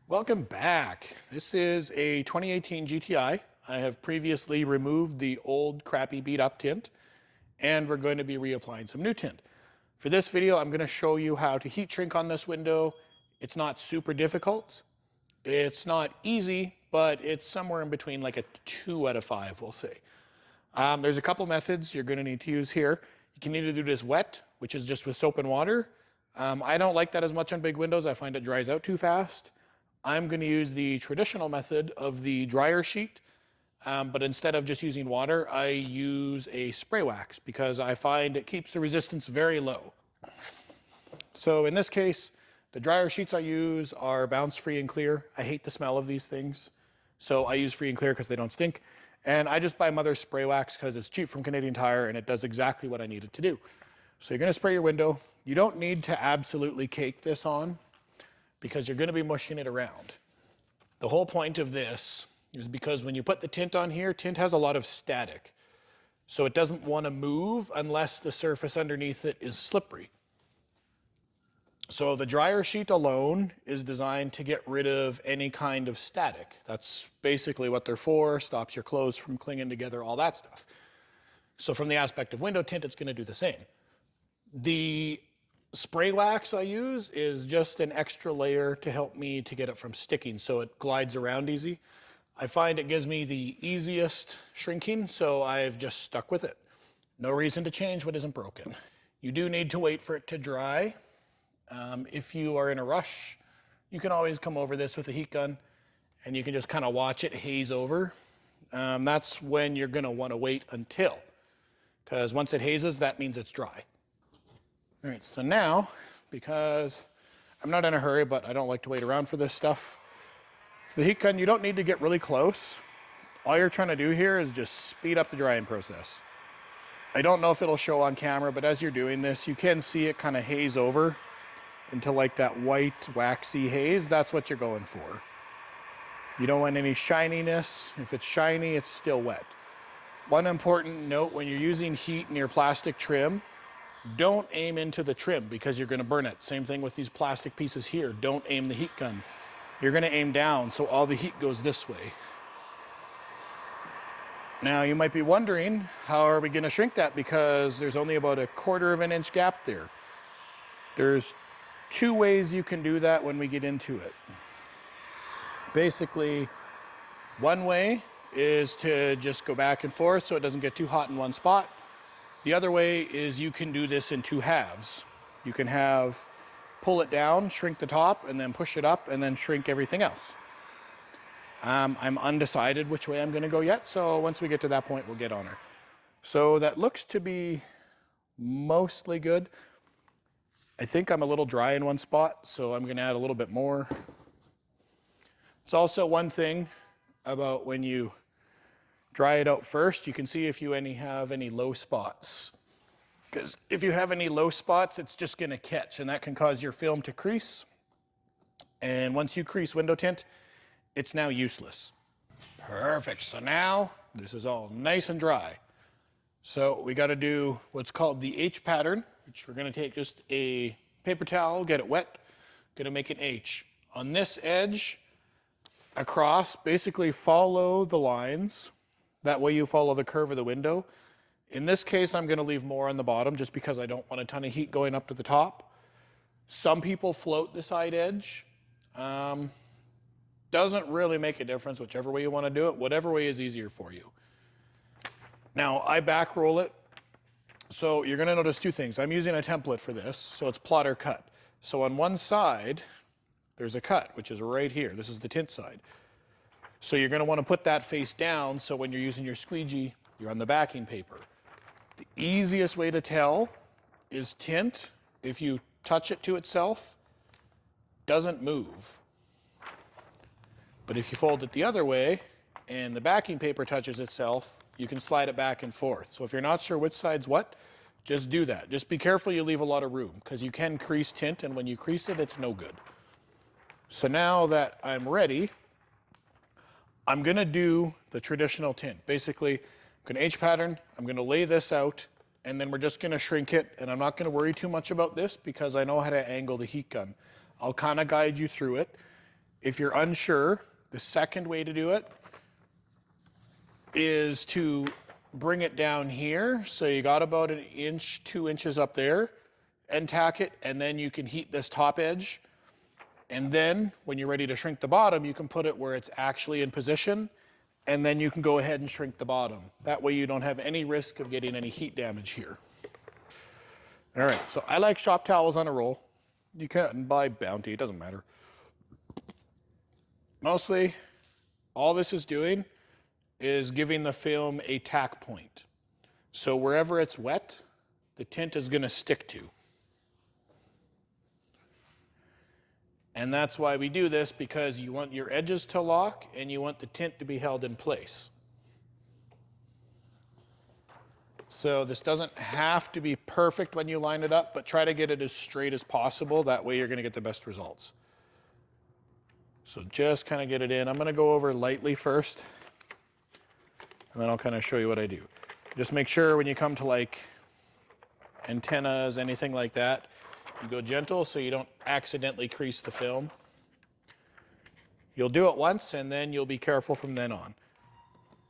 Welcome back. This is a 2018 GTI. I have previously removed the old crappy beat up tint and we're going to be reapplying some new tint. For this video, I'm going to show you how to heat shrink on this window. It's not super difficult. It's not easy, but it's somewhere in between like a 2 out of 5, we'll say. There's a couple methods you're going to need to use here. You can either do this wet, which is just with soap and water. I don't like that as much on big windows. I find it dries out too fast. I'm going to use the traditional method of the dryer sheet, but instead of just using water, I use a spray wax because I find it keeps the resistance very low. So in this case, the dryer sheets I use are bounce free and clear. I hate the smell of these things, so I use free and clear because they don't stink. And I just buy Mother's spray wax because it's cheap from Canadian Tire and it does exactly what I need it to do. So you're going to spray your window. You don't need to absolutely cake this on, because you're going to be mushing it around. The whole point of this is because when you put the tint on here, tint has a lot of static. So it doesn't want to move unless the surface underneath it is slippery. So the dryer sheet alone is designed to get rid of any kind of static. That's basically what they're for, stops your clothes from clinging together, all that stuff. So from the aspect of window tint, it's going to do the same. The spray wax I use is just an extra layer to help me to get it from sticking so it glides around easy. I find it gives me the easiest shrinking, so I've just stuck with it. No reason to change what isn't broken. You do need to wait for it to dry. If you are in a rush, you can always come over this with a heat gun and you can just kind of watch it haze over. That's when you're going to want to wait until, because once it hazes, that means it's dry. All right, so now, because I'm not in a hurry, but I don't like to wait around for this stuff, the heat gun, you don't need to get really close. All you're trying to do here is just speed up the drying process. I don't know if it'll show on camera, but as you're doing this, you can see it kind of haze over into like that white, waxy haze. That's what you're going for. You don't want any shininess. If it's shiny, it's still wet. One important note, when you're using heat in your plastic trim, don't aim into the trim because you're going to burn it. Same thing with these plastic pieces here. Don't aim the heat gun. You're going to aim down so all the heat goes this way. Now you might be wondering, how are we going to shrink that, because there's only about 1/4 of an inch gap there. There's 2 ways you can do that when we get into it. Basically, one way is to just go back and forth so it doesn't get too hot in one spot. The other way is you can do this in 2 halves. You can pull it down, shrink the top, and then push it up, and then shrink everything else. I'm undecided which way I'm going to go yet, so once we get to that point, we'll get on her. So that looks to be mostly good. I think I'm a little dry in one spot, so I'm going to add a little bit more. It's also one thing about when you dry it out first, you can see if you have any low spots. Because if you have any low spots, it's just going to catch, and that can cause your film to crease. And once you crease window tint, it's now useless. Perfect. So now this is all nice and dry. So we got to do what's called the H pattern, which we're going to take just a paper towel, get it wet, going to make an H. On this edge, across, basically follow the lines. That way you follow the curve of the window. In this case, I'm going to leave more on the bottom just because I don't want a ton of heat going up to the top. Some people float the side edge. Doesn't really make a difference whichever way you want to do it, whatever way is easier for you. Now, I back roll it. So you're going to notice 2 things. I'm using a template for this, so it's plotter cut. So on one side, there's a cut, which is right here. This is the tint side. So you're going to want to put that face down so when you're using your squeegee, you're on the backing paper. The easiest way to tell is tint, if you touch it to itself, doesn't move. But if you fold it the other way and the backing paper touches itself, you can slide it back and forth. So if you're not sure which side's what, just do that. Just be careful you leave a lot of room, because you can crease tint, and when you crease it, it's no good. So now that I'm ready, I'm going to do the traditional tint. Basically, I'm going to H pattern, I'm going to lay this out, and then we're just going to shrink it. And I'm not going to worry too much about this because I know how to angle the heat gun. I'll kind of guide you through it. If you're unsure, the second way to do it is to bring it down here. So you got about an inch, 2 inches up there, and tack it, and then you can heat this top edge. And then when you're ready to shrink the bottom, you can put it where it's actually in position, and then you can go ahead and shrink the bottom. That way you don't have any risk of getting any heat damage here. All right, so I like shop towels on a roll. You can buy Bounty, it doesn't matter. Mostly, all this is doing is giving the film a tack point. So wherever it's wet, the tint is going to stick to. And that's why we do this, because you want your edges to lock and you want the tint to be held in place. So this doesn't have to be perfect when you line it up, but try to get it as straight as possible. That way you're going to get the best results. So just kind of get it in. I'm going to go over lightly first, and then I'll kind of show you what I do. Just make sure when you come to like antennas, anything like that, you go gentle so you don't accidentally crease the film. You'll do it once and then you'll be careful from then on.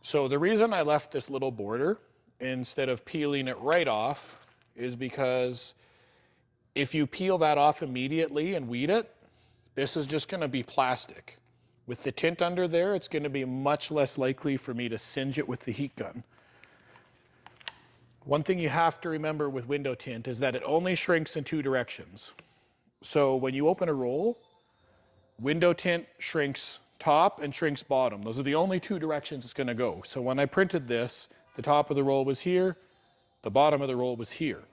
So the reason I left this little border instead of peeling it right off is because if you peel that off immediately and weed it, this is just going to be plastic. With the tint under there, it's going to be much less likely for me to singe it with the heat gun. One thing you have to remember with window tint is that it only shrinks in 2 directions. So when you open a roll, window tint shrinks top and shrinks bottom. Those are the only 2 directions it's going to go. So when I printed this, the top of the roll was here, the bottom of the roll was here.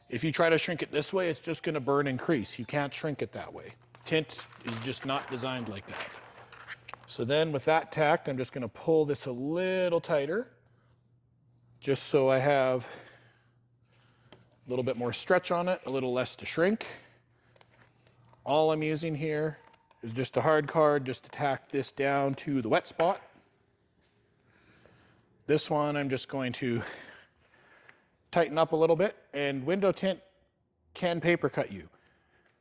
If you try to shrink it this way, it's just going to burn and crease. You can't shrink it that way. Tint is just not designed like that. So then with that tacked, I'm just going to pull this a little tighter, just so I have a little bit more stretch on it, a little less to shrink. All I'm using here is just a hard card just to tack this down to the wet spot. This one I'm just going to tighten up a little bit, and window tint can paper cut you.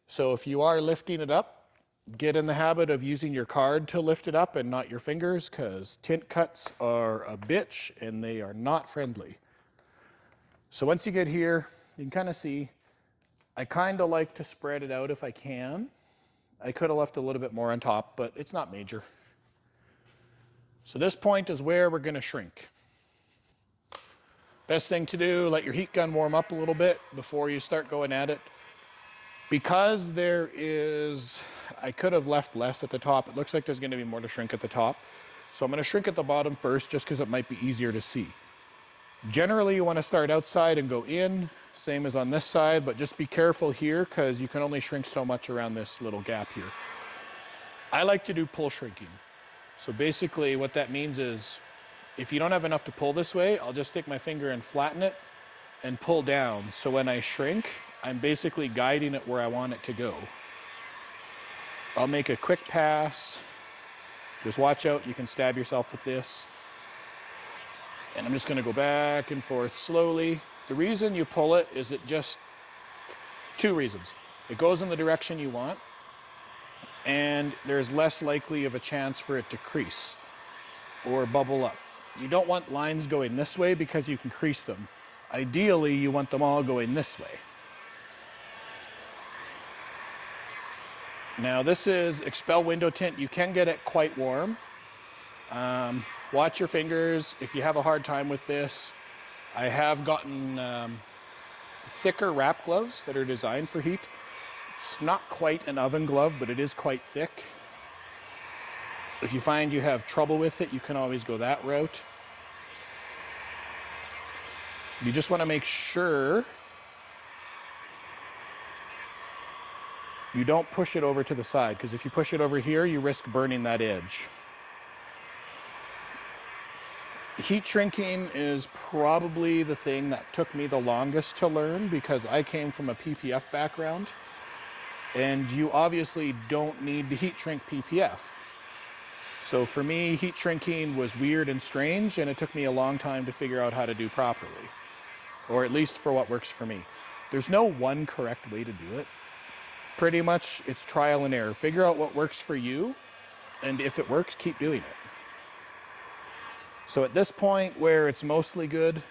So if you are lifting it up, get in the habit of using your card to lift it up and not your fingers, because tint cuts are a bitch and they are not friendly. So once you get here, you can kind of see, I kind of like to spread it out if I can. I could have left a little bit more on top, but it's not major. So this point is where we're going to shrink. Best thing to do, let your heat gun warm up a little bit before you start going at it. Because there is, I could have left less at the top. It looks like there's going to be more to shrink at the top. So I'm going to shrink at the bottom first, just because it might be easier to see. Generally, you want to start outside and go in, same as on this side, but just be careful here, because you can only shrink so much around this little gap here. I like to do pull shrinking. So basically what that means is, if you don't have enough to pull this way, I'll just stick my finger and flatten it and pull down. So when I shrink, I'm basically guiding it where I want it to go. I'll make a quick pass. Just watch out, you can stab yourself with this. And I'm just going to go back and forth slowly. The reason you pull it is it just, 2 reasons. It goes in the direction you want, and there's less likely of a chance for it to crease or bubble up. You don't want lines going this way because you can crease them. Ideally, you want them all going this way. Now this is Expel window tint. You can get it quite warm. Watch your fingers if you have a hard time with this. I have gotten thicker wrap gloves that are designed for heat. It's not quite an oven glove, but it is quite thick. If you find you have trouble with it, you can always go that route. You just want to make sure you don't push it over to the side, because if you push it over here, you risk burning that edge. Heat shrinking is probably the thing that took me the longest to learn, because I came from a PPF background, and you obviously don't need to heat shrink PPF. So for me, heat shrinking was weird and strange, and it took me a long time to figure out how to do properly, or at least for what works for me. There's no one correct way to do it. pretty much, it's trial and error. Figure out what works for you, and if it works, keep doing it. So at this point where it's mostly good,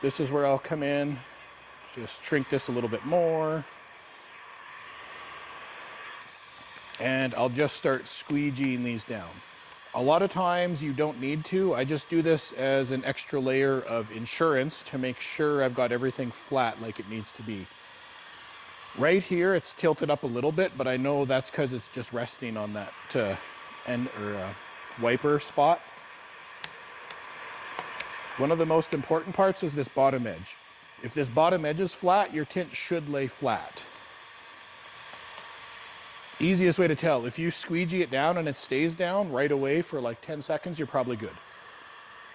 this is where I'll come in, just shrink this a little bit more, and I'll just start squeegeeing these down. A lot of times you don't need to. I just do this as an extra layer of insurance to make sure I've got everything flat like it needs to be. Right here, it's tilted up a little bit, but I know that's because it's just resting on that wiper spot. One of the most important parts is this bottom edge. If this bottom edge is flat, your tint should lay flat. Easiest way to tell, if you squeegee it down and it stays down right away for like 10 seconds, you're probably good.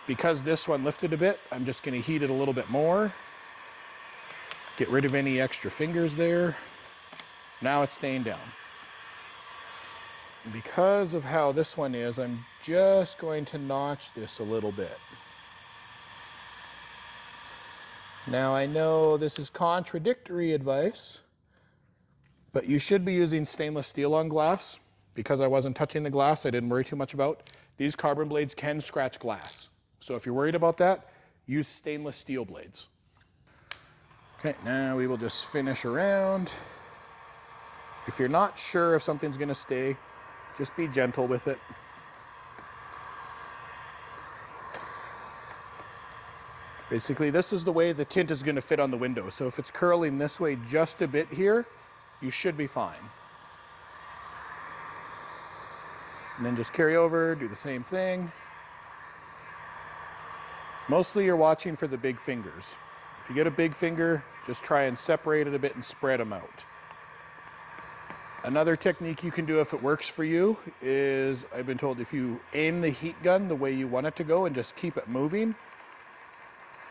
Because this one lifted a bit, I'm just gonna heat it a little bit more. Get rid of any extra fingers there. Now it's staying down. Because of how this one is, I'm just going to notch this a little bit. Now I know this is contradictory advice, but you should be using stainless steel on glass. Because I wasn't touching the glass, I didn't worry too much about. These carbon blades can scratch glass. So if you're worried about that, use stainless steel blades. Okay, now we will just finish around. If you're not sure if something's gonna stay, just be gentle with it. Basically, this is the way the tint is gonna fit on the window. So if it's curling this way just a bit here, you should be fine. And then just carry over, do the same thing. Mostly you're watching for the big fingers. If you get a big finger, just try and separate it a bit and spread them out. Another technique you can do if it works for you is, I've been told, if you aim the heat gun the way you want it to go and just keep it moving,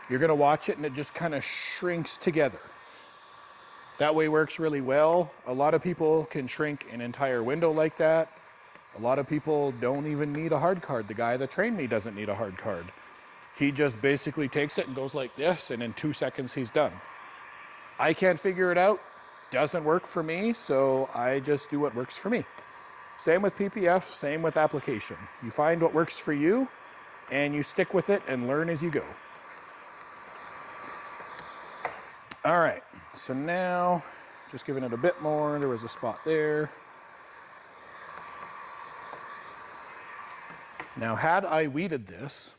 you're gonna watch it and it just kind of shrinks together. That way works really well. A lot of people can shrink an entire window like that. A lot of people don't even need a hard card. The guy that trained me doesn't need a hard card. He just basically takes it and goes like this, and in 2 seconds he's done. I can't figure it out. Doesn't work for me, so I just do what works for me. Same with PPF, same with application. You find what works for you, and you stick with it and learn as you go. All right, so now, just giving it a bit more. There was a spot there. Now, had I weeded this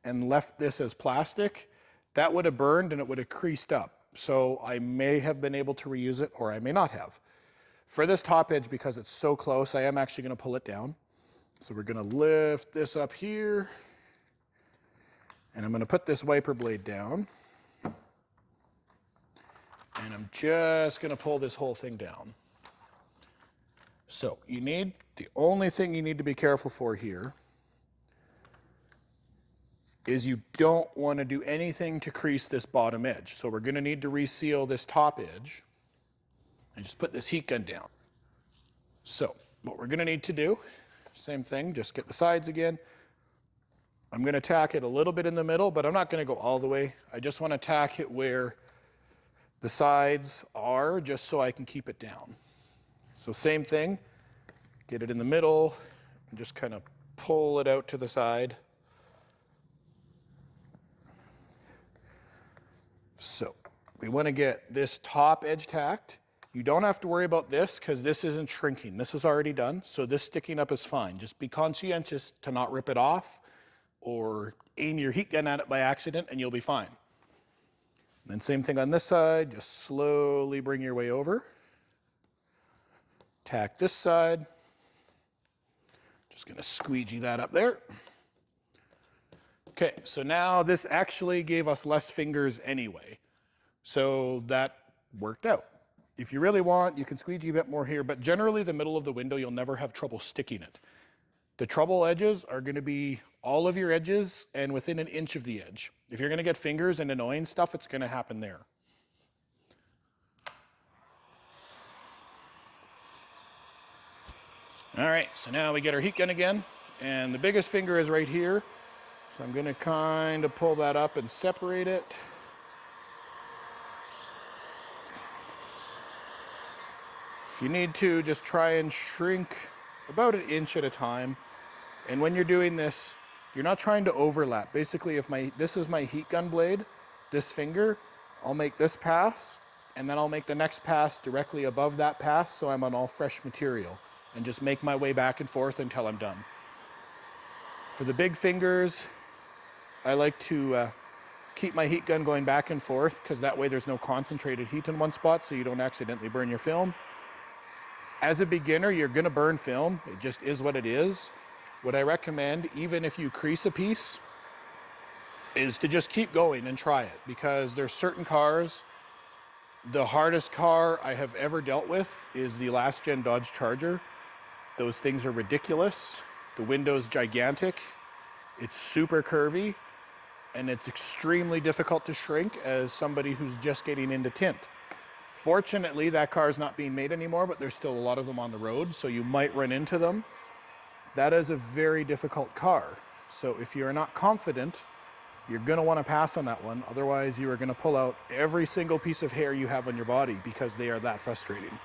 and left this as plastic, that would have burned and it would have creased up. So I may have been able to reuse it, or I may not have. For this top edge, because it's so close, I am actually gonna pull it down. So we're gonna lift this up here, and I'm gonna put this wiper blade down. And I'm just gonna pull this whole thing down. So the only thing you need to be careful for here is you don't want to do anything to crease this bottom edge. So we're going to need to reseal this top edge and just put this heat gun down. So what we're going to need to do, same thing, just get the sides again. I'm going to tack it a little bit in the middle, but I'm not going to go all the way. I just want to tack it where the sides are, just so I can keep it down. So same thing, get it in the middle and just kind of pull it out to the side. So we want to get this top edge tacked. You don't have to worry about this because this isn't shrinking. This is already done, so this sticking up is fine. Just be conscientious to not rip it off or aim your heat gun at it by accident and you'll be fine. And then same thing on this side, just slowly bring your way over. Tack this side. Just gonna squeegee that up there. Okay, so now this actually gave us less fingers anyway. So that worked out. If you really want, you can squeegee a bit more here, but generally the middle of the window, you'll never have trouble sticking it. The trouble edges are gonna be all of your edges and within an inch of the edge. If you're gonna get fingers and annoying stuff, it's gonna happen there. All right, so now we get our heat gun again, and the biggest finger is right here. So I'm gonna kind of pull that up and separate it. If you need to, just try and shrink about 1 inch at a time. And when you're doing this, you're not trying to overlap. Basically, if this is my heat gun blade, this finger, I'll make this pass, and then I'll make the next pass directly above that pass so I'm on all fresh material, and just make my way back and forth until I'm done. For the big fingers, I like to keep my heat gun going back and forth, because that way there's no concentrated heat in one spot so you don't accidentally burn your film. As a beginner, you're gonna burn film. It just is what it is. What I recommend, even if you crease a piece, is to just keep going and try it, because there's certain cars. The hardest car I have ever dealt with is the last gen Dodge Charger. Those things are ridiculous. The window's gigantic. It's super curvy, and it's extremely difficult to shrink as somebody who's just getting into tint. Fortunately, that car is not being made anymore, but there's still a lot of them on the road, so you might run into them. That is a very difficult car. So if you're not confident, you're gonna wanna pass on that one. Otherwise, you are gonna pull out every single piece of hair you have on your body, because they are that frustrating.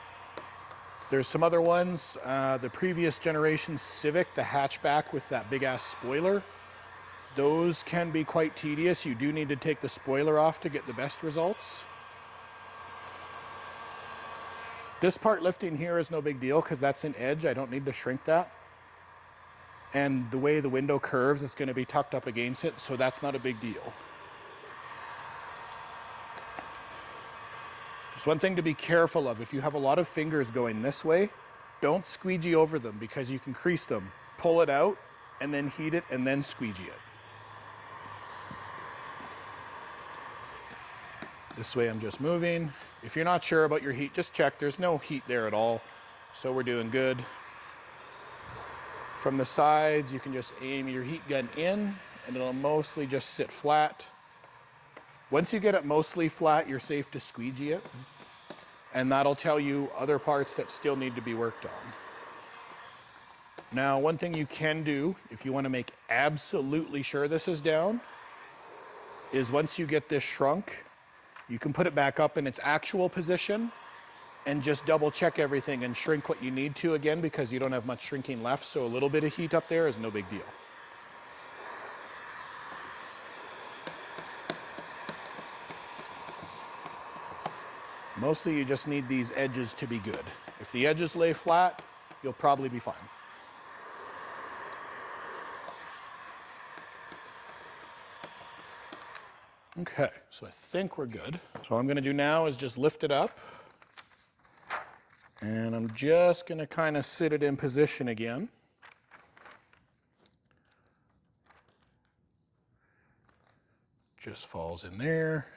There's some other ones, the previous generation Civic, the hatchback with that big ass spoiler. Those can be quite tedious. You do need to take the spoiler off to get the best results. This part lifting here is no big deal, because that's an edge. I don't need to shrink that. And the way the window curves, it's going to be tucked up against it, so that's not a big deal. Just one thing to be careful of: if you have a lot of fingers going this way, don't squeegee over them, because you can crease them. Pull it out, and then heat it, and then squeegee it. This way I'm just moving. If you're not sure about your heat, just check. There's no heat there at all, so we're doing good. From the sides, you can just aim your heat gun in, and it'll mostly just sit flat. Once you get it mostly flat, you're safe to squeegee it, and that'll tell you other parts that still need to be worked on. Now, one thing you can do, if you want to make absolutely sure this is down, is once you get this shrunk, you can put it back up in its actual position and just double check everything and shrink what you need to again, because you don't have much shrinking left, so a little bit of heat up there is no big deal. Mostly you just need these edges to be good. If the edges lay flat, you'll probably be fine. Okay, so I think we're good. So what I'm gonna do now is just lift it up. And I'm just gonna kind of sit it in position again. Just falls in there.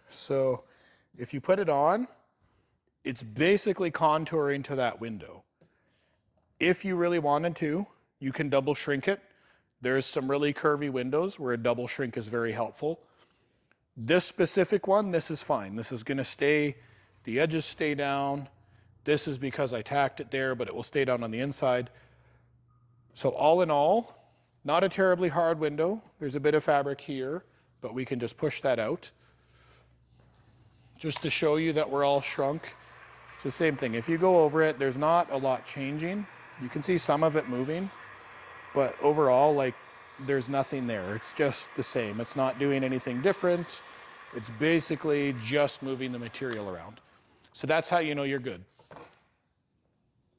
So if you put it on, it's basically contouring to that window. If you really wanted to, you can double shrink it. There's some really curvy windows where a double shrink is very helpful. This specific one, this is fine. This is gonna stay, the edges stay down. This is because I tacked it there, but it will stay down on the inside. So all in all, not a terribly hard window. There's a bit of fabric here, but we can just push that out. Just to show you that we're all shrunk. It's the same thing. If you go over it, there's not a lot changing. You can see some of it moving, but overall, like, there's nothing there. It's just the same. It's not doing anything different. It's basically just moving the material around. So that's how you know you're good.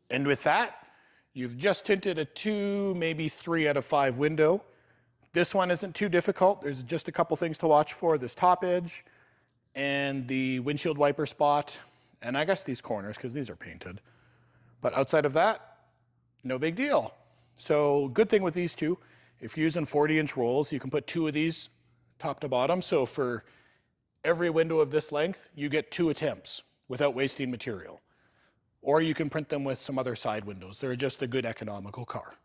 And with that, you've just tinted a 2, maybe 3 out of 5 window. This one isn't too difficult. There's just a couple things to watch for: this top edge and the windshield wiper spot, and I guess these corners, because these are painted. But outside of that, no big deal. So good thing with these two, if you're using 40-inch rolls, you can put 2 of these top to bottom. So for every window of this length, you get 2 attempts without wasting material. Or you can print them with some other side windows. They're just a good economical car.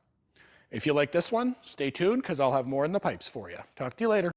If you like this one, stay tuned, because I'll have more in the pipes for you. Talk to you later.